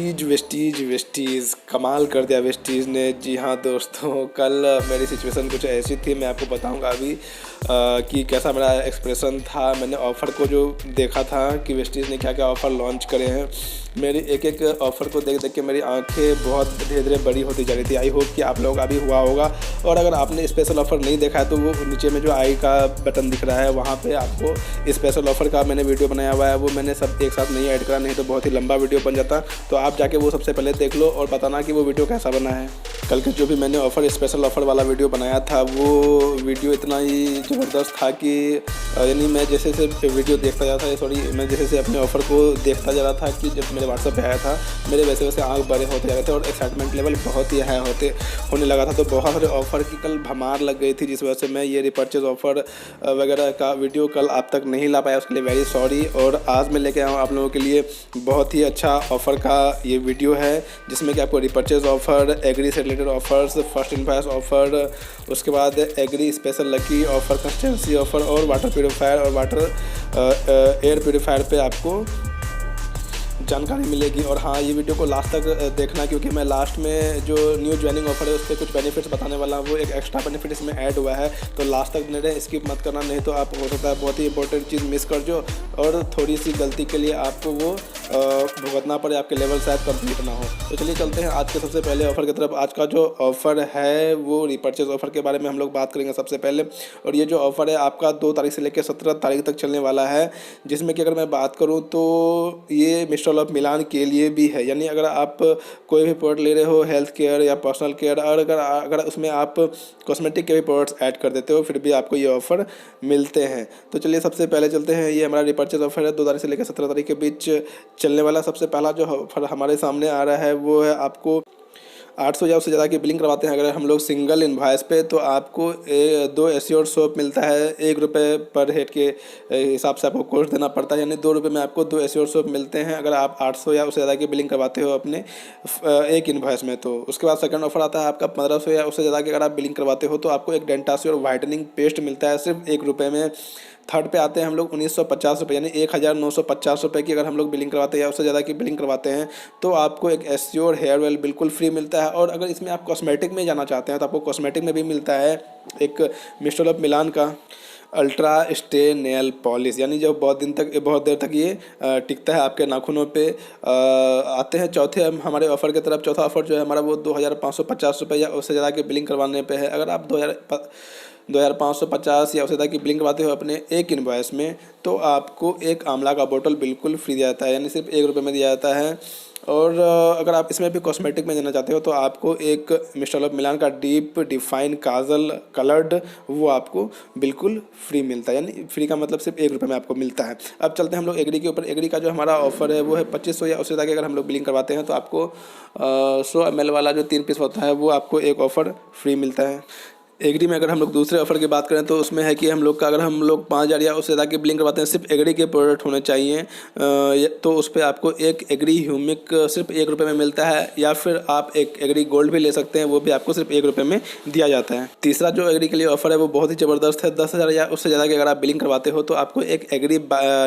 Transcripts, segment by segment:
वेस्टीज़ कमाल कर दिया वेस्टीज़ ने। जी हाँ दोस्तों, कल मेरी सिचुएशन कुछ ऐसी थी, मैं आपको बताऊंगा अभी कि कैसा मेरा एक्सप्रेशन था। मैंने ऑफ़र को जो देखा था कि वेस्टीज़ ने क्या क्या ऑफ़र लॉन्च करे हैं, मेरी एक एक ऑफ़र को देख देख के मेरी आंखें बहुत धीरे धीरे बड़ी होती जा रही थी। आई होप कि आप लोगों का भी हुआ होगा। और अगर आपने स्पेशल ऑफ़र नहीं देखा है तो वो नीचे में जो आई का बटन दिख रहा है वहाँ पे आपको स्पेशल ऑफ़र का मैंने वीडियो बनाया हुआ है, वो मैंने सब एक साथ नहीं ऐड करा, नहीं तो बहुत ही लंबा वीडियो बन जाता। तो आप जाके वो सबसे पहले देख लो और बताना कि वो वीडियो कैसा बना है। कल के जो भी मैंने ऑफ़र स्पेशल ऑफ़र वाला वीडियो बनाया था वो वीडियो इतना ही ज़बरदस्त था कि यानी मैं जैसे से वीडियो देखता जा रहा था, मैं जैसे से अपने ऑफ़र को देखता जा रहा था कि जब मेरे व्हाट्सएप पे आया था मेरे वैसे वैसे आँख बड़े होते जा रहे थे और एक्साइटमेंट लेवल बहुत ही हाई होने लगा था। तो बहुत सारे ऑफ़र की कल भमार लग गई थी, जिस वजह से मैं ये रिपर्चेज ऑफ़र वगैरह का वीडियो कल आप तक नहीं ला पाया, उसके लिए वेरी सॉरी। और आज मैं लेके आया हूँ आप लोगों के लिए बहुत ही अच्छा ऑफ़र का ये वीडियो है, जिसमें कि आपको रिपर्चेज ऑफ़र, एग्री से related offers, first invoice offer, उसके बाद agri special lucky offer, consistency offer और वाटर प्यूरीफायर और वाटर एयर प्यूरीफायर पे आपको जानकारी मिलेगी। और हाँ, ये वीडियो को लास्ट तक देखना, क्योंकि मैं लास्ट में जो न्यू ज्वाइनिंग ऑफर है उस पर कुछ बेनिफिट्स बताने वाला हूँ, वो एक एक्स्ट्रा बेनिफिट इसमें ऐड हुआ है। तो लास्ट तक मेरे स्किप मत करना, नहीं तो आप हो सकता है बहुत ही इंपॉर्टेंट चीज़ मिस कर जो और थोड़ी सी गलती के लिए आपको वो भुगतना पड़े, आपके लेवल शायद कंप्लीट ना हो। तो चलिए चलते हैं आज के सबसे पहले ऑफ़र की तरफ। आज का जो ऑफ़र है वो रिपर्चेज ऑफ़र के बारे में हम लोग बात करेंगे सबसे पहले। और ये जो ऑफ़र है आपका 2 तारीख से लेकर 17 तारीख तक चलने वाला है, जिसमें कि अगर मैं बात करूँ तो ये मिस्टर ऑफ मिलान के लिए भी है। यानी अगर आप कोई भी प्रोडक्ट ले रहे हो, हेल्थ केयर या पर्सनल केयर, और अगर उसमें आप कॉस्मेटिक के भी प्रोडक्ट्स ऐड कर देते हो, फिर भी आपको ये ऑफ़र मिलते हैं। तो चलिए सबसे पहले चलते हैं, ये हमारा रिपर्चेज ऑफ़र है 2 तारीख से लेकर 17 तारीख के बीच चलने वाला। सबसे पहला जो ऑफ़र हमारे सामने आ रहा है वो है आपको 800 या उससे ज़्यादा की बिलिंग करवाते हैं अगर हम लोग सिंगल इनवॉइस पे, तो आपको 2 एश्योर्ड सोप मिलता है। ₹1 पर हेड के हिसाब से आपको कोर्स देना पड़ता है, यानी ₹2 में आपको 2 एश्योर्ड सोप मिलते हैं अगर आप 800 या उससे ज़्यादा की बिलिंग करवाते हो अपने एक इनवॉइस में। तो उसके बाद सेकंड ऑफर आता है आपका 1500 या उससे ज़्यादा की अगर आप बिलिंग करवाते हो तो आपको एक डेंटाश्योर वाइटनिंग पेस्ट मिलता है सिर्फ ₹1 में। थर्ड पे आते हैं हम लोग 1950 यानी 1950 रुपये की अगर हम लोग बिलिंग करवाते हैं या उससे ज़्यादा की बिलिंग करवाते हैं तो आपको एक एश्योर हेयर ऑयल बिल्कुल फ्री मिलता है। और अगर इसमें आप कॉस्मेटिक में जाना चाहते हैं तो आपको कॉस्मेटिक में भी मिलता है एक मिस्टर ऑफ मिलान का अल्ट्रा स्टे नेल पॉलिश, यानी जो बहुत देर तक ये टिकता है आपके नाखूनों पे। आते हैं चौथे हमारे ऑफ़र की तरफ। चौथा ऑफ़र जो है हमारा वो 2550 रुपये या उससे ज़्यादा की बिलिंग करवाने पे है। अगर आप 2550 या उससे ज़्यादा की बिलिंग करवाते हो अपने एक इनवॉइस में तो आपको एक आंवला का बोतल बिल्कुल फ्री दिया जाता है, यानी सिर्फ ₹1 में दिया जाता है। और अगर आप इसमें भी कॉस्मेटिक में जाना चाहते हो तो आपको एक मिस्टर ऑफ मिलान का डीप डिफाइन काजल कलर्ड वो आपको बिल्कुल फ्री मिलता है, यानी फ्री का मतलब सिर्फ ₹1 में आपको मिलता है। अब चलते हैं हम लोग एग्री के ऊपर। एग्री का जो हमारा ऑफर है वो है 2500 या उससे ज़्यादा अगर हम लोग बिलिंग करवाते हैं तो आपको 100 ml वाला जो 3 पीस होता है वो आपको एक ऑफ़र फ्री मिलता है। एग्री में अगर हम लोग दूसरे ऑफर की बात करें तो उसमें है कि हम लोग का अगर हम लोग 5000 या उससे ज़्यादा की बिलिंग करवाते हैं, सिर्फ एग्री के प्रोडक्ट होने चाहिए, तो उस पर आपको एक एग्री ह्यूमिक सिर्फ ₹1 में मिलता है। या फिर आप एक एग्री गोल्ड भी ले सकते हैं, वो भी आपको सिर्फ ₹1 में दिया जाता है। तीसरा जो एग्री के लिए ऑफर है वो बहुत ही ज़बरदस्त है। 10,000 या उससे ज़्यादा की अगर आप बिलिंग करवाते हो तो आपको एक एग्री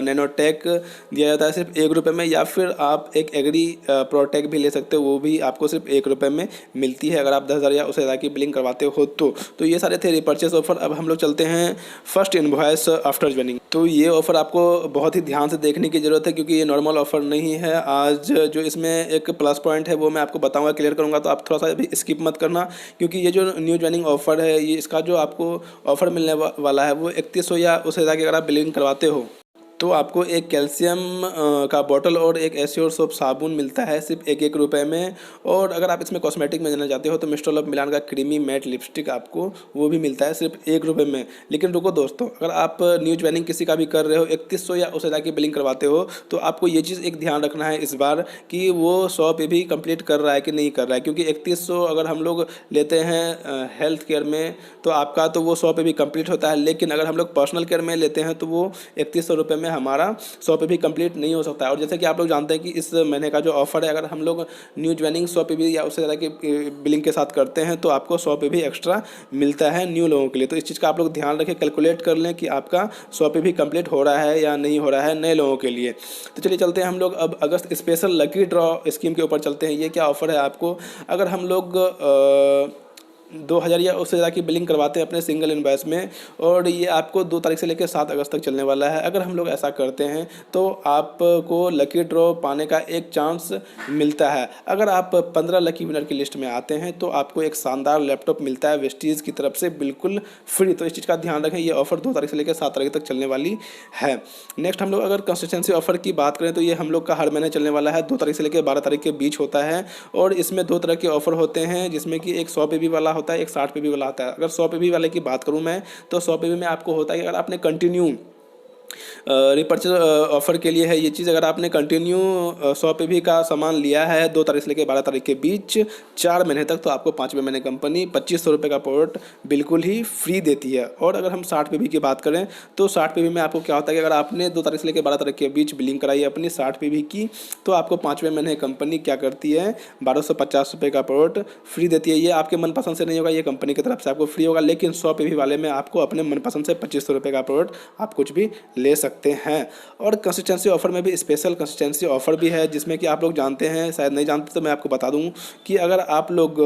नैनोटेक दिया जाता है सिर्फ ₹1 में। या फिर आप एक एग्री प्रोटेक भी ले सकते हो, वो भी आपको सिर्फ ₹1 में मिलती है अगर आप 10,000 या उससे ज़्यादा की बिलिंग करवाते हो तो ये सारे थे रिपर्चेस ऑफर। अब हम लोग चलते हैं फर्स्ट इनवॉइस आफ्टर ज्वाइनिंग। तो ये ऑफ़र आपको बहुत ही ध्यान से देखने की ज़रूरत है, क्योंकि ये नॉर्मल ऑफ़र नहीं है। आज जो इसमें एक प्लस पॉइंट है वो मैं आपको बताऊंगा, क्लियर करूंगा, तो आप थोड़ा सा भी स्किप मत करना, क्योंकि ये जो न्यू ज्वाइनिंग ऑफ़र है ये इसका जो आपको ऑफ़र मिलने वाला है वो 3100 या उससे ज़्यादा अगर आप बिलिंग करवाते हो तो आपको एक कैल्शियम का बोतल और एक एश्योर सोप साबुन मिलता है सिर्फ ₹1 में। और अगर आप इसमें कॉस्मेटिक में जाना चाहते हो तो मिस्टर ऑफ मिलान का क्रीमी मैट लिपस्टिक आपको वो भी मिलता है सिर्फ ₹1 में। लेकिन रुको दोस्तों, अगर आप न्यू ज्वाइनिंग किसी का भी कर रहे हो, 3100 या उससे ज़्यादा की बिलिंग करवाते हो, तो आपको ये चीज़ एक ध्यान रखना है इस बार कि वो 100 पे भी कंप्लीट कर रहा है कि नहीं कर रहा है। क्योंकि 3100 अगर हम लोग लेते हैं हेल्थ केयर में तो आपका तो वो 100 पे भी कंप्लीट होता है, लेकिन अगर हम लोग पर्सनल केयर में लेते हैं तो वो ₹3100 में हमारा 100 पे भी कंप्लीट नहीं हो सकता है। और जैसे कि आप लोग जानते हैं कि इस महीने का जो ऑफर है, अगर हम लोग न्यू ज्वाइनिंग 100 पे भी या उससे ज़्यादा की बिलिंग के साथ करते हैं तो आपको 100 पे भी एक्स्ट्रा मिलता है न्यू लोगों के लिए। तो इस चीज़ का आप लोग ध्यान रखें, कैलकुलेट कर लें कि आपका 100 पे भी कंप्लीट हो रहा है या नहीं हो रहा है नए लोगों के लिए। तो चलिए चलते हैं हम लोग अब अगस्त स्पेशल लकी ड्रॉ स्कीम के ऊपर चलते हैं। ये क्या ऑफर है आपको, अगर हम लोग 2000 या उससे ज़्यादा की बिलिंग करवाते हैं अपने सिंगल इनवॉइस में, और ये आपको 2 तारीख से लेकर 7 अगस्त तक चलने वाला है। अगर हम लोग ऐसा करते हैं तो आपको लकी ड्रॉ पाने का एक चांस मिलता है। अगर आप 15 लकी विनर की लिस्ट में आते हैं तो आपको एक शानदार लैपटॉप मिलता है वेस्टीज़ की तरफ से बिल्कुल फ्री। तो इस चीज़ का ध्यान रखें, ये ऑफर 2 तारीख से लेकर 7 तारीख तक चलने वाली है। नेक्स्ट हम लोग अगर कंसिस्टेंसी ऑफर की बात करें तो ये हम लोग का हर महीने चलने वाला है, 2 तारीख से लेकर 12 तारीख के बीच होता है। और इसमें 2 तरह के ऑफर होते हैं, जिसमें कि एक 100 पे भी वाला होता है, एक 60 पे भी वाला आता है। अगर 100 पे भी वाले की बात करूं मैं, तो 100 पे भी में आपको होता है कि अगर आपने कंटिन्यू रिपर्चेज ऑफर के लिए है ये चीज़, अगर आपने कंटिन्यू 100 पे भी का सामान लिया है 2 तारीख से लेकर 12 तारीख के बीच 4 महीने तक, तो आपको 5वें महीने कंपनी 2500 रुपये का प्रोडक्ट बिल्कुल ही फ्री देती है। और अगर हम 60 पे भी की बात करें तो 60 पे भी में आपको क्या होता है कि अगर आपने 2 तारीख से लेकर 12 तारीख के बीच बिलिंग कराई अपनी 60 पे भी की, तो आपको 5वें महीने कंपनी क्या करती है 1250 रुपये का प्रोडक्ट फ्री देती है। ये आपके मनपसंद से नहीं होगा, ये कंपनी की तरफ से आपको फ्री होगा। लेकिन 100 पे भी वाले में आपको अपने मनपसंद से 2500 रुपये का प्रोडक्ट आप कुछ भी ले सकते हैं। और कंसिस्टेंसी ऑफर में भी स्पेशल कंसिस्टेंसी ऑफर भी है, जिसमें कि आप लोग जानते हैं, शायद नहीं जानते तो मैं आपको बता दूं कि अगर आप लोग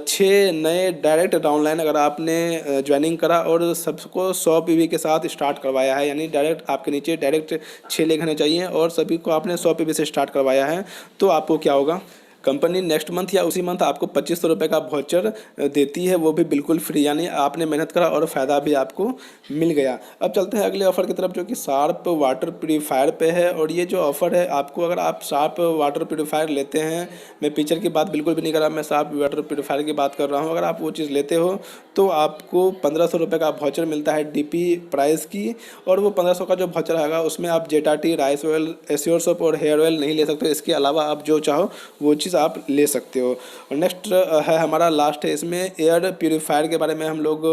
6 नए डायरेक्ट डाउनलाइन अगर आपने ज्वाइनिंग करा और सबको 100 पीवी के साथ स्टार्ट करवाया है, यानी डायरेक्ट आपके नीचे डायरेक्ट 6 लेख आने चाहिए और सभी को आपने 100 पीवी से स्टार्ट करवाया है, तो आपको क्या होगा, कंपनी नेक्स्ट मंथ या उसी मंथ आपको 2500 रुपये का वाउचर देती है, वो भी बिल्कुल फ्री, यानी आपने मेहनत करा और फ़ायदा भी आपको मिल गया। अब चलते हैं अगले ऑफर की तरफ, जो कि शार्प वाटर प्यूरीफायर पे है। और ये जो ऑफ़र है आपको, अगर आप शार्प वाटर प्यूरीफायर लेते हैं, मैं पिक्चर की बात बिल्कुल भी नहीं कर रहा, मैं शार्प वाटर प्यूरीफायर की बात कर रहा हूँ, अगर आप वो चीज़ लेते हो तो आपको 1500 रुपये का वाउचर मिलता है डीपी प्राइस की। और वो 1500 का जो वाउचर आएगा उसमें आप जेटा tea, rice oil, assure soap और हेयर ऑयल नहीं ले सकते। इसके अलावा आप जो चाहो वो चीज़ आप ले सकते हो। और नेक्स्ट है हमारा लास्ट है, इसमें एयर प्यूरीफायर के बारे में हम लोग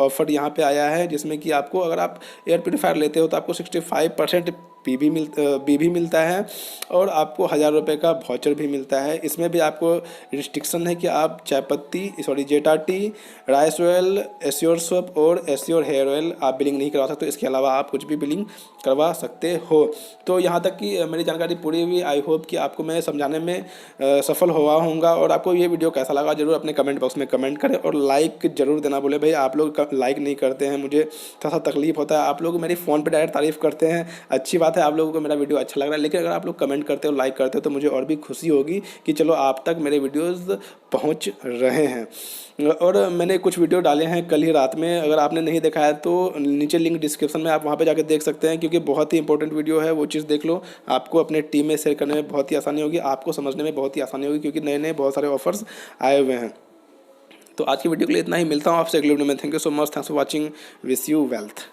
ऑफर यहाँ पे आया है, जिसमें कि आपको अगर आप एयर प्यूरीफायर लेते हो तो आपको 65% बीबी मिलता है और आपको 1000 रुपये का वाउचर भी मिलता है। इसमें भी आपको रिस्ट्रिक्शन है कि आप जेटा tea, rice oil, assure soap और एश्योर हेयर ऑयल आप बिलिंग नहीं करवा सकते। इसके अलावा आप कुछ भी बिलिंग करवा सकते हो। तो यहाँ तक कि मेरी जानकारी पूरी हुई। आई होप कि आपको मैं समझाने में सफल हुआ होऊंगा। और आपको ये वीडियो कैसा लगा जरूर अपने कमेंट बॉक्स में कमेंट करें और लाइक जरूर देना बोले भाई, आप लोग लाइक नहीं करते हैं, मुझे थोड़ा सा तकलीफ होता है। आप लोग मेरी फ़ोन पे डायरेक्ट तारीफ़ करते हैं, अच्छी बात है, आप लोगों को मेरा वीडियो अच्छा लग रहा है, लेकिन अगर आप लोग कमेंट करते हो, लाइक करते हो तो मुझे और भी खुशी होगी कि चलो आप तक मेरे वीडियोज़ पहुँच रहे हैं। और मैंने कुछ वीडियो डाले हैं कल ही रात में, अगर आपने नहीं देखा है तो नीचे लिंक डिस्क्रिप्शन में आप वहाँ पे जाकर देख सकते हैं, क्योंकि बहुत ही इंपॉर्टेंट वीडियो है। वो चीज़ देख लो, आपको अपने टीम में शेयर करने में बहुत ही आसानी होगी, आपको समझने में बहुत ही आसानी होगी, क्योंकि नए नए बहुत सारे ऑफर्स आए हुए हैं। तो आज की वीडियो के लिए इतना ही, मिलता हूँ आपसे अगले वीडियो में। Thank you so much, thanks for watching, wish you wealth.